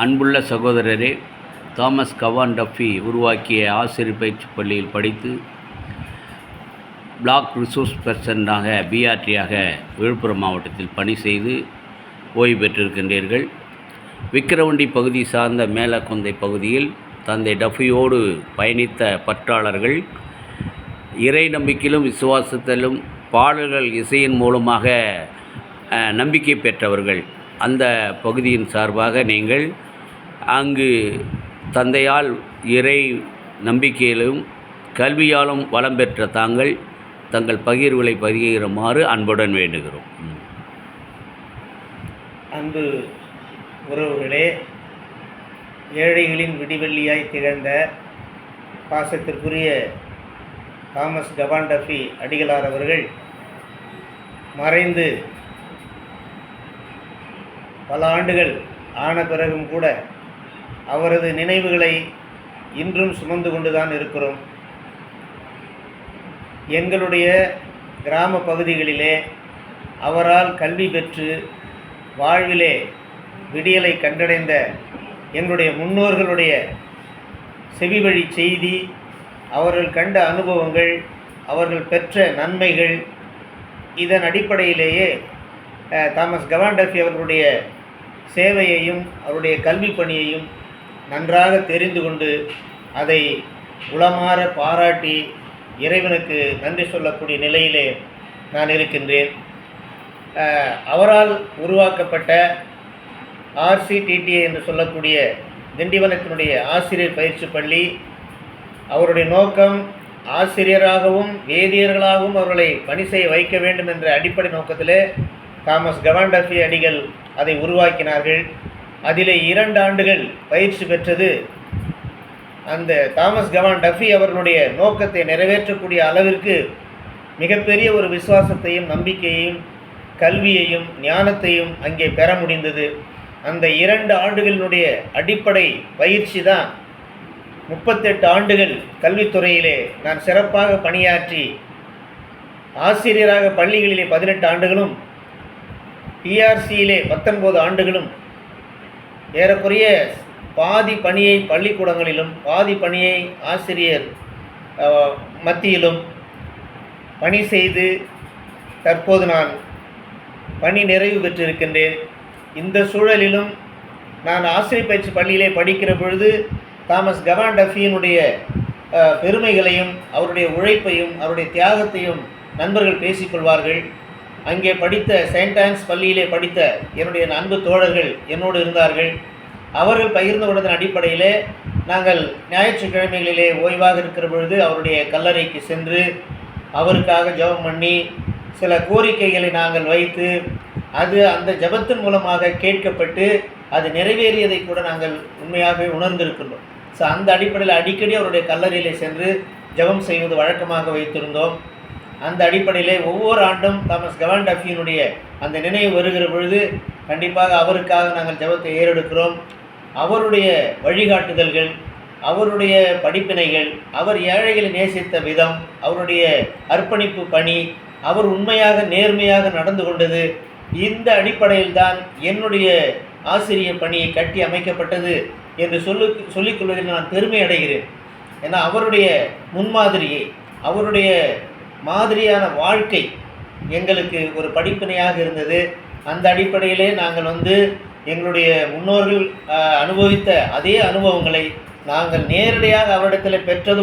அன்புள்ள சகோதரரே, Thomas Gawan Duffy உருவாக்கிய ஆசிரியர் பயிற்சி பள்ளியில் படித்து பிளாக் ரிசோர்ஸ் பர்சனாக பிஆர்டியாக விழுப்புரம் மாவட்டத்தில் பணி செய்து ஓய்வு பெற்றிருக்கின்றீர்கள். விக்கிரவண்டி பகுதி சார்ந்த மேலக்கொந்தை பகுதியில் தந்தை டஃபியோடு பயணித்த பற்றாளர்கள் இறை நம்பிக்கையிலும் விசுவாசத்திலும் பாடல்கள் இசையின் மூலமாக நம்பிக்கை பெற்றவர்கள். அந்த பகுதியின் சார்பாக நீங்கள் அங்கு தந்தையால் இறை நம்பிக்கையிலும் கல்வியாலும் வளம் பெற்ற தங்கள் பகிர்வுகளை பதிகிறுமாறு அன்புடன் வேண்டுகிறோம். அன்பு உறவுகளே, ஏழைகளின் விடிவெள்ளியாய் திகழ்ந்த பாசத்திற்குரிய தாமஸ் கவான் டஃபி அடிகளார் அவர்கள் மறைந்து பல ஆண்டுகள் ஆன பிறகும் கூட அவரது நினைவுகளை இன்றும் சுமந்து கொண்டுதான் இருக்கிறோம். எங்களுடைய கிராம பகுதிகளிலே அவரால் கல்வி பெற்று வாழ்விலே விடியலை கண்டடைந்த எங்களுடைய முன்னோர்களுடைய செவிவழி செய்தி, அவர்கள் கண்ட அனுபவங்கள், அவர்கள் பெற்ற நன்மைகள், இதன் அடிப்படையிலேயே தாமஸ் கவான் டஃபி அவர்களுடைய சேவையையும் அவருடைய கல்வி பணியையும் நன்றாக தெரிந்து கொண்டு அதை உளமாற பாராட்டி இறைவனுக்கு நன்றி சொல்லக்கூடிய நிலையிலே நான் இருக்கின்றேன். அவரால் உருவாக்கப்பட்ட RCTTA என்று சொல்லக்கூடிய திண்டிவனத்தினுடைய ஆசிரியர் பயிற்சி பள்ளி, அவருடைய நோக்கம் ஆசிரியராகவும் வேதியர்களாகவும் அவர்களை பணி செய்ய வைக்க வேண்டும் என்ற அடிப்படை நோக்கத்திலே தாமஸ் கவான் டஃபி அடிகள் அதை உருவாக்கினார்கள். அதிலே 2 ஆண்டுகள் பயிற்சி பெற்றது அந்த தாமஸ் கவான் டஃபி அவர்களுடைய நோக்கத்தை நிறைவேற்றக்கூடிய அளவிற்கு மிகப்பெரிய ஒரு விசுவாசத்தையும் நம்பிக்கையையும் கல்வியையும் ஞானத்தையும் அங்கே பெற முடிந்தது. அந்த 2 ஆண்டுகளினுடைய அடிப்படை பயிற்சி தான் 38 ஆண்டுகள் கல்வித்துறையிலே நான் சிறப்பாக பணியாற்றி ஆசிரியராக பள்ளிகளிலே 18 ஆண்டுகளும் PRCயிலே 19 ஆண்டுகளும் ஏறக்குறைய பாதி பணியை பள்ளிக்கூடங்களிலும் பாதி பணியை ஆசிரியர் மத்தியிலும் பணி செய்து தற்போது நான் பணி நிறைவு பெற்றிருக்கின்றேன். இந்த சூழலிலும் நான் ஆசிரியர் பயிற்சி பள்ளியிலே படிக்கிற பொழுது தாமஸ் கவான் டஃபியினுடைய பெருமைகளையும் அவருடைய உழைப்பையும் அவருடைய தியாகத்தையும் நண்பர்கள் பேசிக்கொள்வார்கள். அங்கே படித்த செயின்ட் ஆன்ஸ் பள்ளியிலே படித்த என்னுடைய அன்பு தோழர்கள் என்னோடு இருந்தார்கள். அவர்கள் பகிர்ந்து கொண்டதன் அடிப்படையிலே நாங்கள் ஞாயிற்றுக்கிழமைகளிலே ஓய்வாக இருக்கிற பொழுது அவருடைய கல்லறைக்கு சென்று அவருக்காக ஜெபம் பண்ணி சில கோரிக்கைகளை நாங்கள் வைத்து அது அந்த ஜெபத்தின் மூலமாக கேட்கப்பட்டு அது நிறைவேறியதை கூட நாங்கள் உண்மையாகவே உணர்ந்திருக்கின்றோம். ஸோ அந்த அடிப்படையில் அடிக்கடி அவருடைய கல்லறையிலே சென்று ஜெபம் செய்வது வழக்கமாக வைத்திருந்தோம். அந்த அடிப்படையிலே ஒவ்வொரு ஆண்டும் தாமஸ் கவான் டஃபியினுடைய அந்த நினைவு வருகிற பொழுது கண்டிப்பாக அவருக்காக நாங்கள் ஜெபத்தை ஏறெடுக்கிறோம். அவருடைய வழிகாட்டுதல்கள், அவருடைய படிப்பினைகள், அவர் ஏழைகளை நேசித்த விதம், அவருடைய அர்ப்பணிப்பு பணி, அவர் உண்மையாக நேர்மையாக நடந்து கொண்டது, இந்த அடிப்படையில் தான் என்னுடைய ஆசிரியர் பணியை கட்டி அமைக்கப்பட்டது என்று சொல்லிக்கொள்வதில் நான் பெருமை அடைகிறேன். ஏன்னா அவருடைய முன்மாதிரியை, அவருடைய மாதிரியான வாழ்க்கை எங்களுக்கு ஒரு படிப்பினையாக இருந்தது. அந்த அடிப்படையிலே நாங்கள் எங்களுடைய முன்னோர்கள் அனுபவித்த அதே அனுபவங்களை நாங்கள் நேரடியாக அவரிடத்தில் பெற்றது